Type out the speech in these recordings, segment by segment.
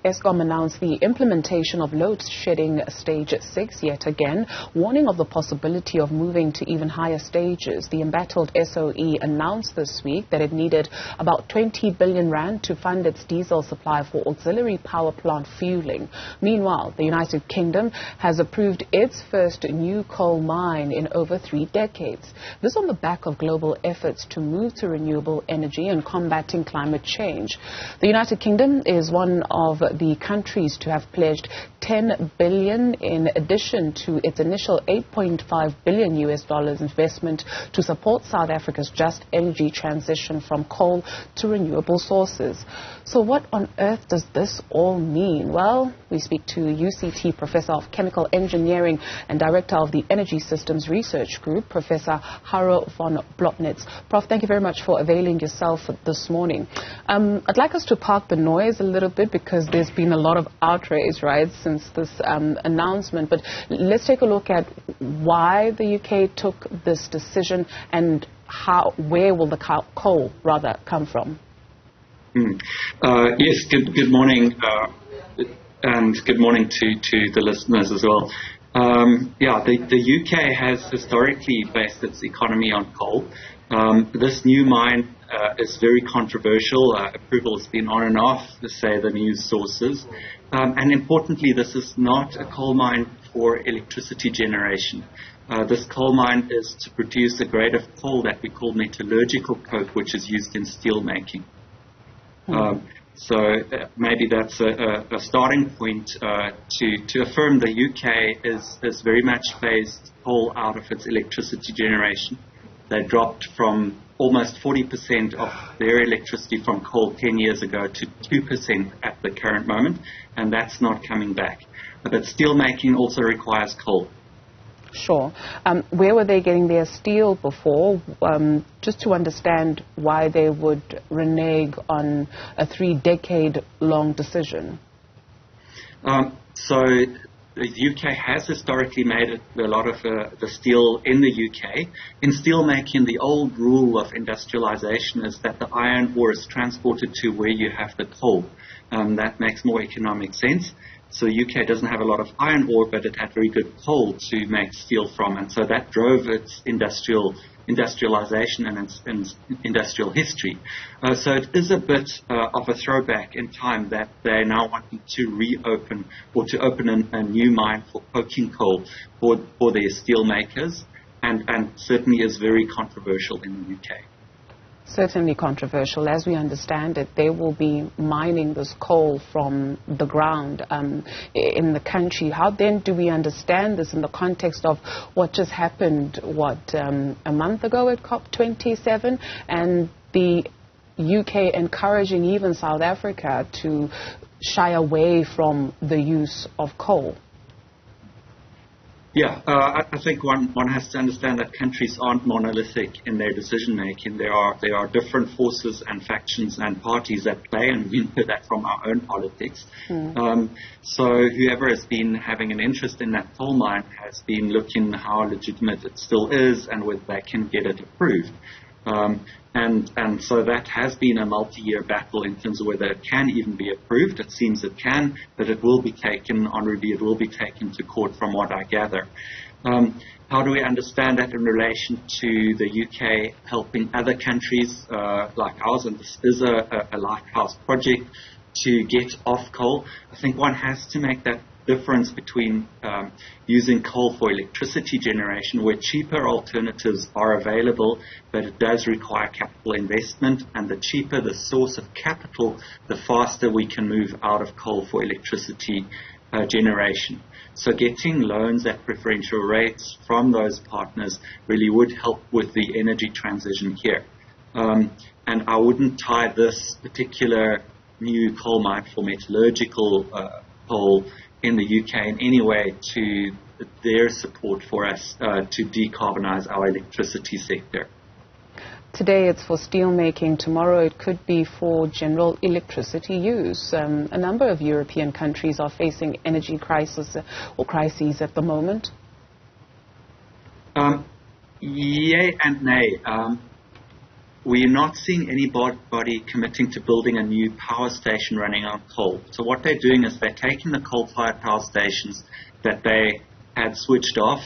Eskom announced the implementation of load shedding stage 6 yet again, warning of the possibility of moving to even higher stages. The embattled SOE announced this week that it needed about 20 billion rand to fund its diesel supply for auxiliary power plant fueling. Meanwhile, the United Kingdom has approved its first new coal mine in over 3 decades. This on the back of global efforts to move to renewable energy and combating climate change. The United Kingdom is one of the countries to have pledged 10 billion in addition to its initial 8.5 billion US dollars investment to support South Africa's just energy transition from coal to renewable sources. So what on earth does this all mean? Well, we speak to UCT Professor of Chemical Engineering and Director of the Energy Systems Research Group, Professor Harro von Blottnitz. Prof, thank you very much for availing yourself this morning. I'd like us to park the noise a little bit because there's been a lot of outrage, right, since this announcement. But let's take a look at why the UK took this decision and where will the coal rather come from? Yes, good morning, and good morning to the listeners as well. The UK has historically based its economy on coal. This new mine is very controversial. Approval has been on and off, to say the news sources. And importantly, this is not a coal mine for electricity generation. This coal mine is to produce a grade of coal that we call metallurgical coke, which is used in steel making. So maybe that's a starting point to affirm the UK is very much phased coal out of its electricity generation. They dropped from almost 40% of their electricity from coal 10 years ago to 2% at the current moment, and that's not coming back. But steel making also requires coal. Sure. Where were they getting their steel before? Just to understand why they would renege on a 3-decade-long decision. So the UK has historically made a lot of the steel in the UK. In steel making, the old rule of industrialization is that the iron ore is transported to where you have the coal. That makes more economic sense. So the UK doesn't have a lot of iron ore, but it had very good coal to make steel from, and so that drove its industrialization and its industrial history. So it is a bit of a throwback in time that they're now wanting to reopen or to open a new mine for coking coal for their steel makers, and certainly is very controversial in the UK. Certainly controversial. As we understand it, they will be mining this coal from the ground in the country. How then do we understand this in the context of what just happened, a month ago at COP27, and the UK encouraging even South Africa to shy away from the use of coal? Yeah, I think one has to understand that countries aren't monolithic in their decision making. There are different forces and factions and parties at play, and we know that from our own politics. So whoever has been having an interest in that coal mine has been looking how legitimate it still is and whether they can get it approved. And so that has been a multi-year battle in terms of whether it can even be approved. It seems it can, but it will be taken on review. It will be taken to court from what I gather. How do we understand that in relation to the UK helping other countries like ours? And this is a lighthouse project to get off coal. I think one has to make that difference between using coal for electricity generation, where cheaper alternatives are available, but it does require capital investment, and the cheaper the source of capital, the faster we can move out of coal for electricity generation. So getting loans at preferential rates from those partners really would help with the energy transition here. And I wouldn't tie this particular new coal mine for metallurgical coal in the UK in any way to their support for us to decarbonize our electricity sector. Today it's for steel making, tomorrow it could be for general electricity use. A number of European countries are facing energy crises at the moment. Yay and nay. we're not seeing anybody committing to building a new power station running on coal. So what they're doing is they're taking the coal-fired power stations that they had switched off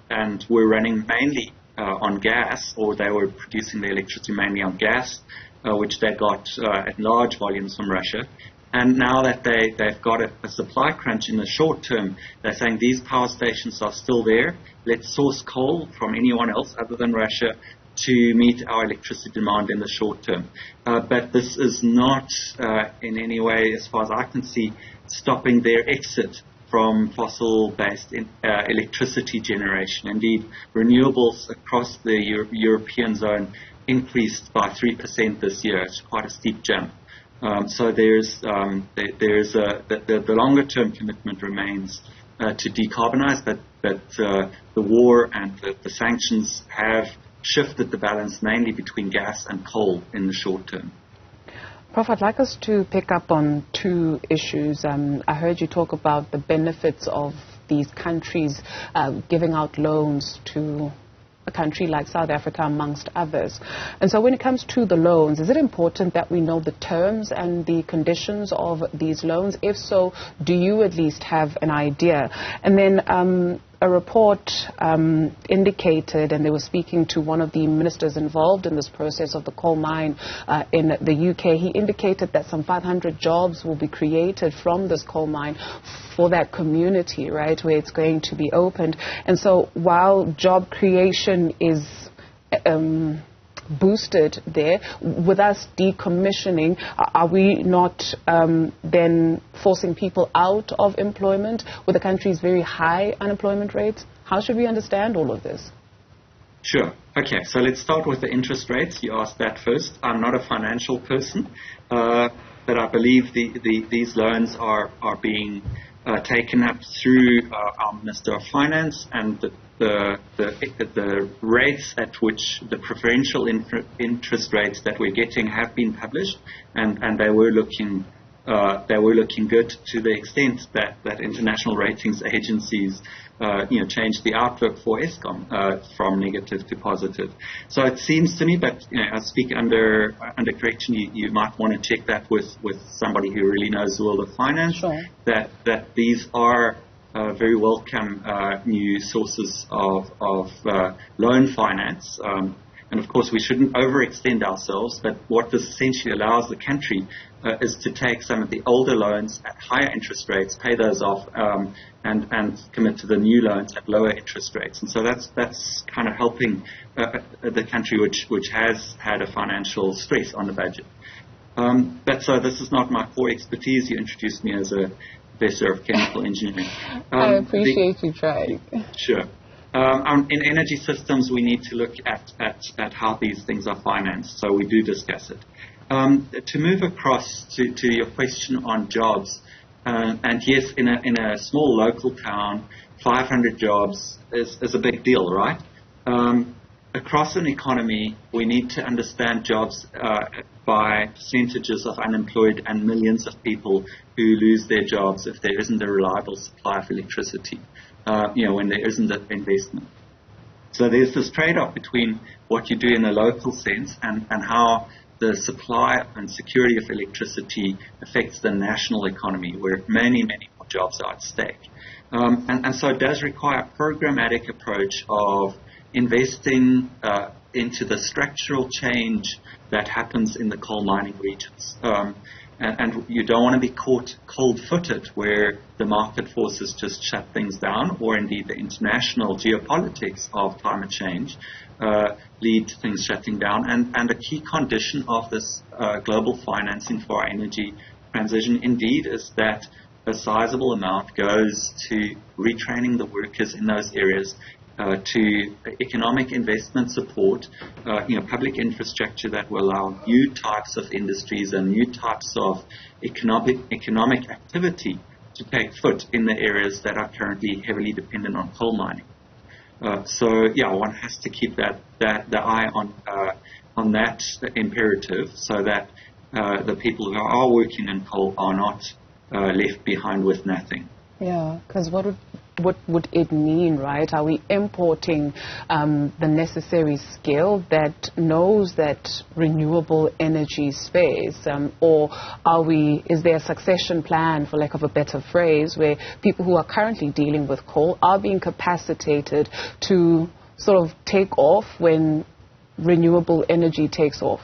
and were running mainly on gas, or they were producing the electricity mainly on gas, which they got at large volumes from Russia. And now that they've got a supply crunch in the short term, they're saying these power stations are still there. Let's source coal from anyone else other than Russia to meet our electricity demand in the short term. But this is not in any way, as far as I can see, stopping their exit from fossil-based electricity generation. Indeed, renewables across the European zone increased by 3% this year. It's quite a steep jump. So the longer-term commitment remains to decarbonize, but the war and the sanctions have shifted the balance mainly between gas and coal in the short term. Prof, I'd like us to pick up on two issues. I heard you talk about the benefits of these countries giving out loans to a country like South Africa, amongst others. And so when it comes to the loans, is it important that we know the terms and the conditions of these loans? If so, do you at least have an idea? And then a report indicated, and they were speaking to one of the ministers involved in this process of the coal mine in the UK, he indicated that some 500 jobs will be created from this coal mine for that community, right, where it's going to be opened. And so while job creation is boosted there, with us decommissioning, are we not then forcing people out of employment with the country's very high unemployment rates? How should we understand all of this? Sure. Okay, so let's start with the interest rates. You asked that first. I'm not a financial person, but I believe these loans are being taken up through our Minister of Finance, and the rates at which the preferential interest rates that we're getting have been published, and they were looking good to the extent that international ratings agencies changed the outlook for Eskom from negative to positive. So it seems to me, but I speak under correction. You might want to check that with somebody who really knows the world of finance. Sure. That these are very welcome new sources of loan finance. And of course, we shouldn't overextend ourselves, but what this essentially allows the country is to take some of the older loans at higher interest rates, pay those off, and commit to the new loans at lower interest rates. And so that's kind of helping the country which has had a financial stress on the budget. But so this is not my core expertise. You introduced me as a professor of chemical engineering. I appreciate you trying. Sure. In energy systems, we need to look at how these things are financed, so we do discuss it. To move across to your question on jobs, and yes, in a small local town, 500 jobs is a big deal, right? Across an economy, we need to understand jobs by percentages of unemployed and millions of people who lose their jobs if there isn't a reliable supply of electricity. When there isn't an investment. So there's this trade-off between what you do in a local sense and how the supply and security of electricity affects the national economy, where many, many more jobs are at stake. And so it does require a programmatic approach of investing into the structural change that happens in the coal mining regions. And you don't want to be caught cold-footed where the market forces just shut things down, or indeed the international geopolitics of climate change lead to things shutting down. And a key condition of this global financing for our energy transition indeed is that a sizable amount goes to retraining the workers in those areas, to economic investment support, public infrastructure that will allow new types of industries and new types of economic activity to take foot in the areas that are currently heavily dependent on coal mining. One has to keep the eye on that imperative, so that the people who are working in coal are not left behind with nothing. Yeah, because what would what would it mean, right? Are we importing the necessary skill that knows that renewable energy space, or is there a succession plan, for lack of a better phrase, where people who are currently dealing with coal are being capacitated to sort of take off when renewable energy takes off?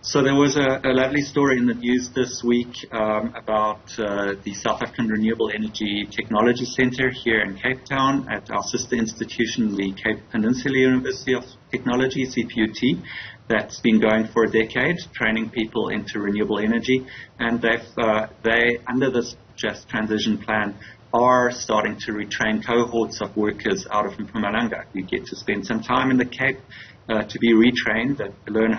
So there was a lovely story in the news this week about the South African Renewable Energy Technology Centre here in Cape Town at our sister institution, the Cape Peninsula University of Technology, CPUT, that's been going for a decade, training people into renewable energy. And they, under this Just Transition Plan, are starting to retrain cohorts of workers out of Mpumalanga. You get to spend some time in the Cape to be retrained and learn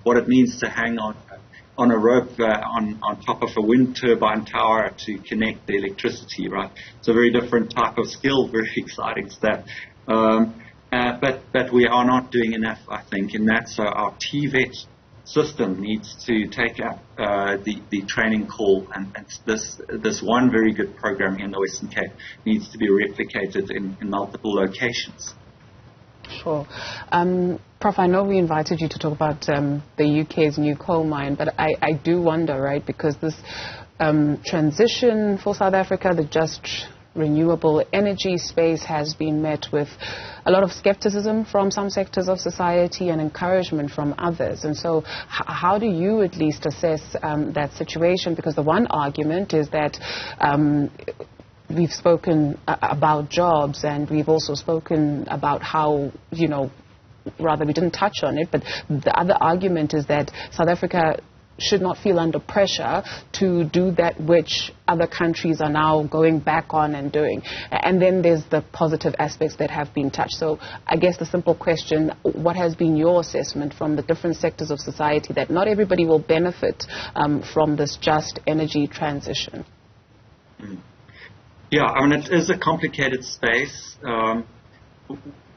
what it means to hang on a rope on top of a wind turbine tower to connect the electricity, right? It's a very different type of skill, very exciting stuff. But we are not doing enough, I think, in that. So our TVET system needs to take up the training call, and this one very good program in the Western Cape needs to be replicated in multiple locations. Sure. Prof, I know we invited you to talk about the UK's new coal mine, but I do wonder, right, because this transition for South Africa, the just renewable energy space, has been met with a lot of skepticism from some sectors of society and encouragement from others. And so how do you at least assess that situation? Because the one argument is that we've spoken about jobs, and we've also spoken about how, rather we didn't touch on it, but the other argument is that South Africa should not feel under pressure to do that which other countries are now going back on and doing. And then there's the positive aspects that have been touched. So I guess the simple question, what has been your assessment from the different sectors of society that not everybody will benefit from this just energy transition? Yeah, I mean, it is a complicated space.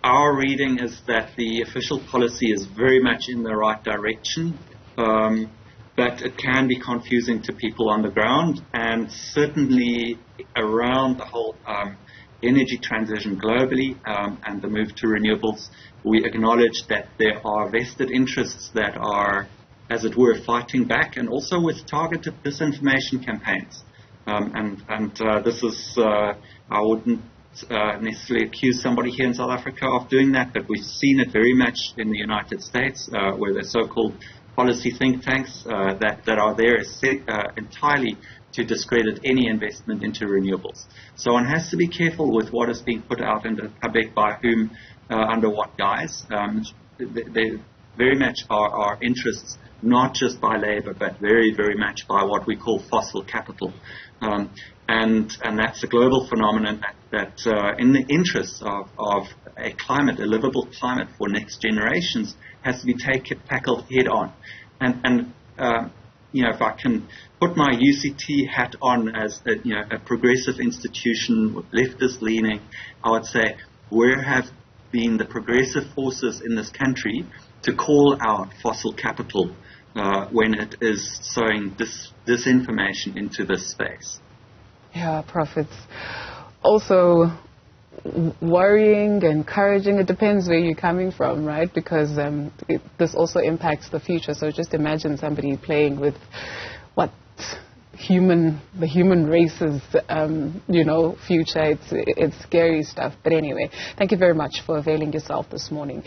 Our reading is that the official policy is very much in the right direction, but it can be confusing to people on the ground, and certainly around the whole energy transition globally and the move to renewables, we acknowledge that there are vested interests that are, as it were, fighting back, and also with targeted disinformation campaigns. This is, I wouldn't necessarily accuse somebody here in South Africa of doing that, but we've seen it very much in the United States, where the so-called policy think tanks that are there entirely to discredit any investment into renewables. So one has to be careful with what is being put out into the public, by whom, under what guise. They very much are interests, not just by labor, but very, very much by what we call fossil capital. And that's a global phenomenon that in the interests of a climate, a livable climate for next generations, has to be tackled head on. And if I can put my UCT hat on as a progressive institution, leftist leaning, I would say, where have been the progressive forces in this country to call out fossil capital when it is sowing disinformation into this space? Yeah, Prof, it's also worrying, encouraging. It depends where you're coming from, right? Because this also impacts the future. So just imagine somebody playing with the human race's, future. It's scary stuff. But anyway, thank you very much for availing yourself this morning.